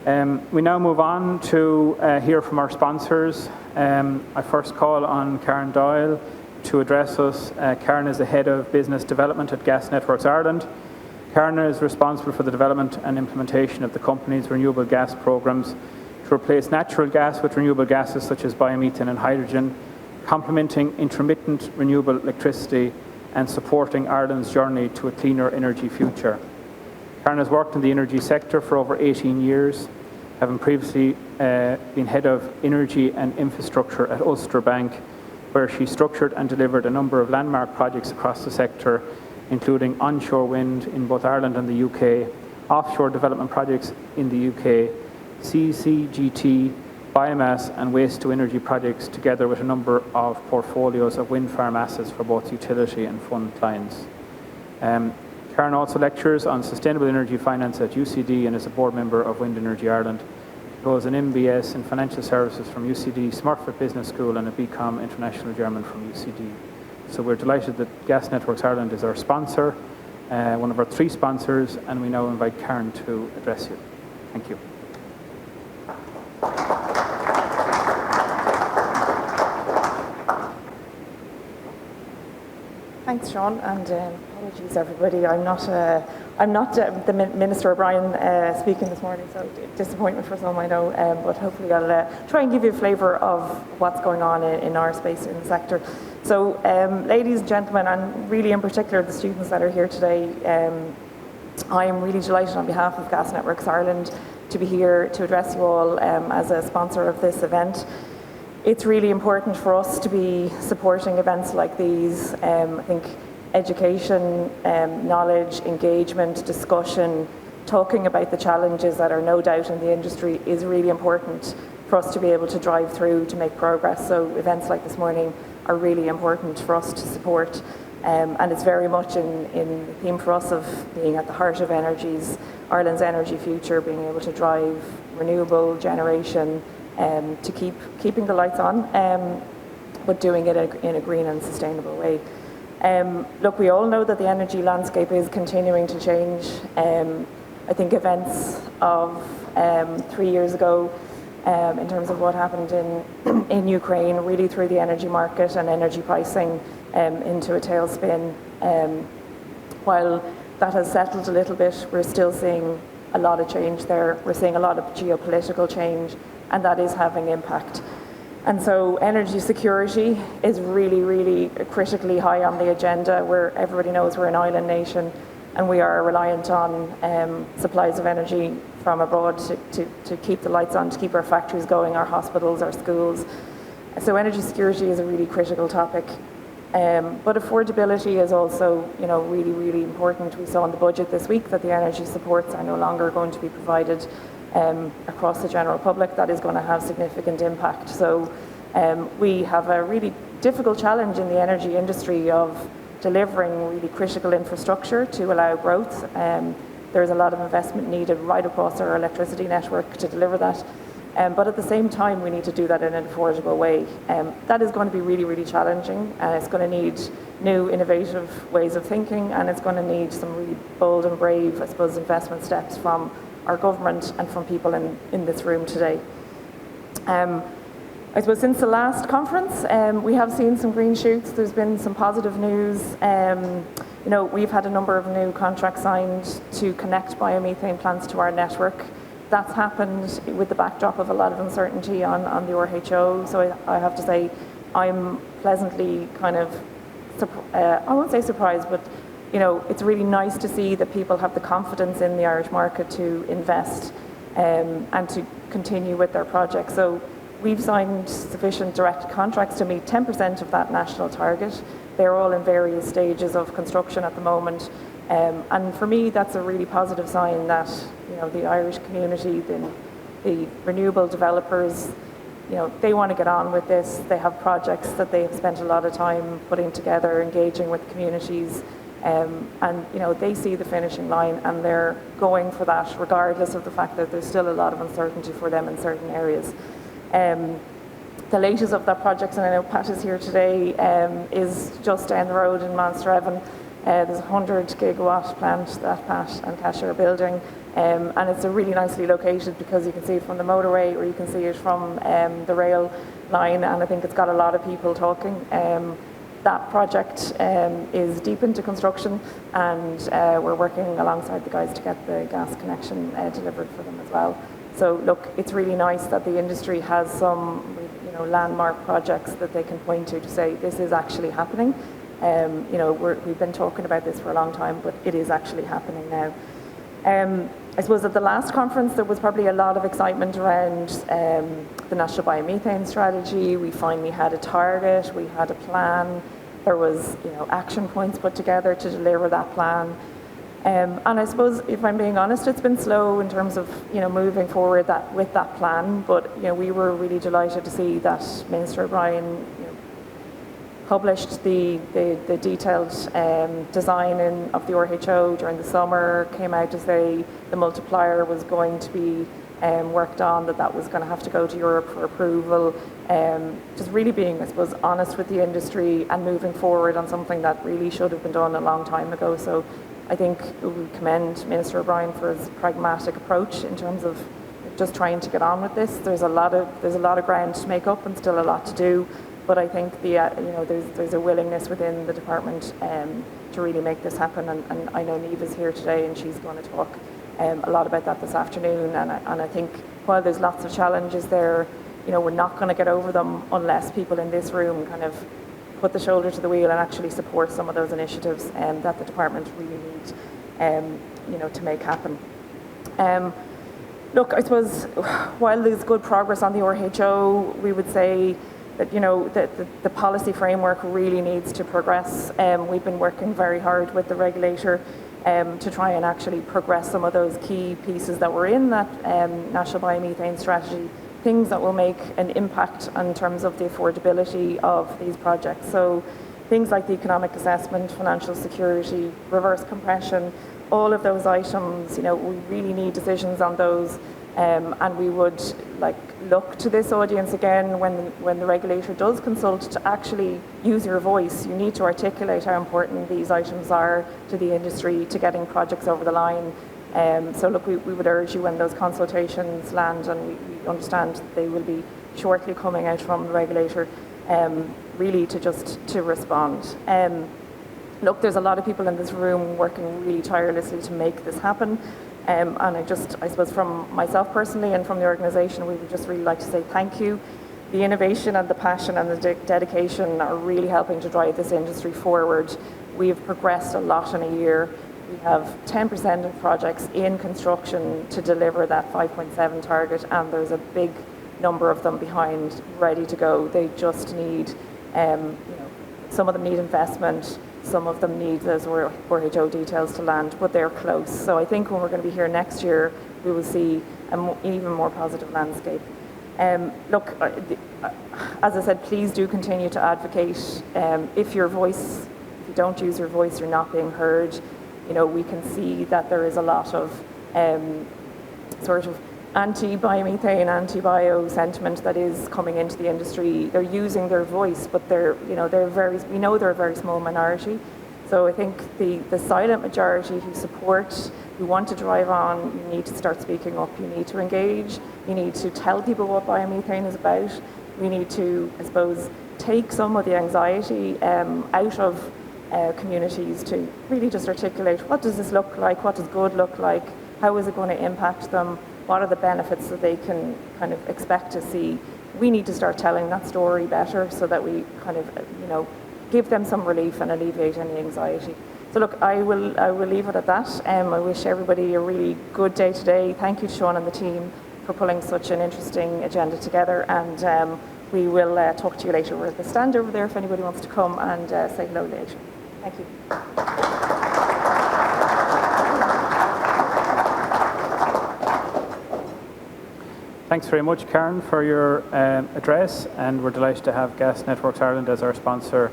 We now move on to hear from our sponsors. I first call on Karen Doyle to address us. Karen is the Head of Business Development at Gas Networks Ireland. Karen is responsible for the development and implementation of the company's renewable gas programs to replace natural gas with renewable gases such as biomethane and hydrogen, complementing intermittent renewable electricity and supporting Ireland's journey to a cleaner energy future. Karen has worked in the energy sector for over 18 years, having previously been Head of Energy and Infrastructure at Ulster Bank, where she structured and delivered a number of landmark projects across the sector, including onshore wind in both Ireland and the UK, offshore development projects in the UK, CCGT, biomass and waste-to-energy projects, together with a number of portfolios of wind farm assets for both utility and fund clients. Karen also lectures on sustainable energy finance at UCD and is a board member of Wind Energy Ireland. She holds an MBS in financial services from UCD, Smurfit Business School, and a BCom International German from UCD. So we're delighted that Gas Networks Ireland is our sponsor, one of our 3 sponsors, and we now invite Karen to address you. Thank you. Thanks, Sean, and apologies, everybody. I'm not the Minister O'Brien speaking this morning, so disappointment for some, I know. But hopefully, I'll try and give you a flavour of what's going on in our space in the sector. So, ladies and gentlemen, and really in particular the students that are here today, I am really delighted on behalf of Gas Networks Ireland to be here to address you all as a sponsor of this event. It's really important for us to be supporting events like these. I think education, knowledge, engagement, discussion, talking about the challenges that are no doubt in the industry is really important for us to be able to drive through to make progress. So events like this morning are really important for us to support. And it's very much in the theme for us of being at the heart of Ireland's energy future, being able to drive renewable generation, to keeping the lights on, but doing it in a green and sustainable way. Look, we all know that the energy landscape is continuing to change. I think events of 3 years ago, in terms of what happened in Ukraine, really threw the energy market and energy pricing into a tailspin. While that has settled a little bit, we're still seeing a lot of change there. We're seeing a lot of geopolitical change, and that is having impact. And so energy security is really, really critically high on the agenda, where everybody knows we're an island nation and we are reliant on supplies of energy from abroad to keep the lights on, to keep our factories going, our hospitals, our schools. So energy security is a really critical topic. But affordability is also, really, really important. We saw in the budget this week that the energy supports are no longer going to be provided across the general public. That is going to have significant impact. So we have a really difficult challenge in the energy industry of delivering really critical infrastructure to allow growth. There's a lot of investment needed right across our electricity network to deliver that. But at the same time, we need to do that in an affordable way. That is going to be really, really challenging, and it's going to need new, innovative ways of thinking, and it's going to need some really bold and brave, I suppose, investment steps from our government and from people in this room today. I suppose since the last conference, we have seen some green shoots. There's been some positive news. We've had a number of new contracts signed to connect biomethane plants to our network. That's happened with the backdrop of a lot of uncertainty on the RHO. So I have to say, I'm pleasantly kind of, I won't say surprised, but it's really nice to see that people have the confidence in the Irish market to invest and to continue with their projects. So we've signed sufficient direct contracts to meet 10% of that national target. They're all in various stages of construction at the moment. And for me, that's a really positive sign that the Irish community, the renewable developers, they want to get on with this. They have projects that they have spent a lot of time putting together, engaging with communities, and they see the finishing line and they're going for that, regardless of the fact that there's still a lot of uncertainty for them in certain areas. The latest of that project, and I know Pat is here today, is just down the road in Monster Evan. There's a 100 gigawatt plant that Pat and Kasia are building. And it's a really nicely located because you can see it from the motorway or you can see it from the rail line, and I think it's got a lot of people talking. That project is deep into construction, and we're working alongside the guys to get the gas connection delivered for them as well. So look, it's really nice that the industry has some landmark projects that they can point to say this is actually happening. We've been talking about this for a long time, but it is actually happening now. I suppose at the last conference there was probably a lot of excitement around the National Biomethane Strategy. We finally had a target, we had a plan, there was action points put together to deliver that plan. And I suppose, if I'm being honest, it's been slow in terms of moving forward with that plan. But we were really delighted to see that Minister O'Brien published the detailed design of the RHO during the summer, came out to say the multiplier was going to be worked on, that was going to have to go to Europe for approval. Just really being, I suppose, honest with the industry and moving forward on something that really should have been done a long time ago. So I think we commend Minister O'Brien for his pragmatic approach in terms of just trying to get on with this. There's a lot of ground to make up and still a lot to do, but I think there's a willingness within the department to really make this happen. And I know Niamh is here today, and she's going to talk a lot about that this afternoon. And I think while there's lots of challenges there, we're not going to get over them unless people in this room kind of put the shoulder to the wheel and actually support some of those initiatives that the department really needs to make happen. Look, I suppose while there's good progress on the RHO, we would say that the policy framework really needs to progress. We've been working very hard with the regulator to try and actually progress some of those key pieces that were in that National Biomethane Strategy, things that will make an impact in terms of the affordability of these projects. So things like the economic assessment, financial security, reverse compression, all of those items, we really need decisions on those. And we would look to this audience again when the regulator does consult to actually use your voice. You need to articulate how important these items are to the industry, to getting projects over the line. So look, we would urge you when those consultations land, and we understand they will be shortly coming out from the regulator, really to respond. Look, there's a lot of people in this room working really tirelessly to make this happen. And I suppose from myself personally and from the organisation, we would just really like to say thank you. The innovation and the passion and the dedication are really helping to drive this industry forward. We have progressed a lot in a year. We have 10% of projects in construction to deliver that 5.7 target, and there's a big number of them behind, ready to go. They just need, some of them need investment, some of them need those RHO details to land, but they're close. So I think when we're going to be here next year, we will see an even more positive landscape. Look, as I said, please do continue to advocate. If you don't use your voice, you're not being heard. We can see that there is a lot of sort of anti-biomethane, anti-bio sentiment that is coming into the industry. They're using their voice, but they're a very small minority. So I think the silent majority who want to drive on, you need to start speaking up. You need to engage. You need to tell people what biomethane is about. We need to, I suppose, take some of the anxiety out of communities to really just articulate, what does this look like? What does good look like? How is it going to impact them? What are the benefits that they can kind of expect to see? We need to start telling that story better so that we kind of, give them some relief and alleviate any anxiety. So look, I will leave it at that. I wish everybody a really good day today. Thank you, Sean and the team, for pulling such an interesting agenda together. And we will talk to you later. We're at the stand over there if anybody wants to come and say hello later. Thank you. Thanks very much, Karen, for your address, and we're delighted to have Gas Networks Ireland as our sponsor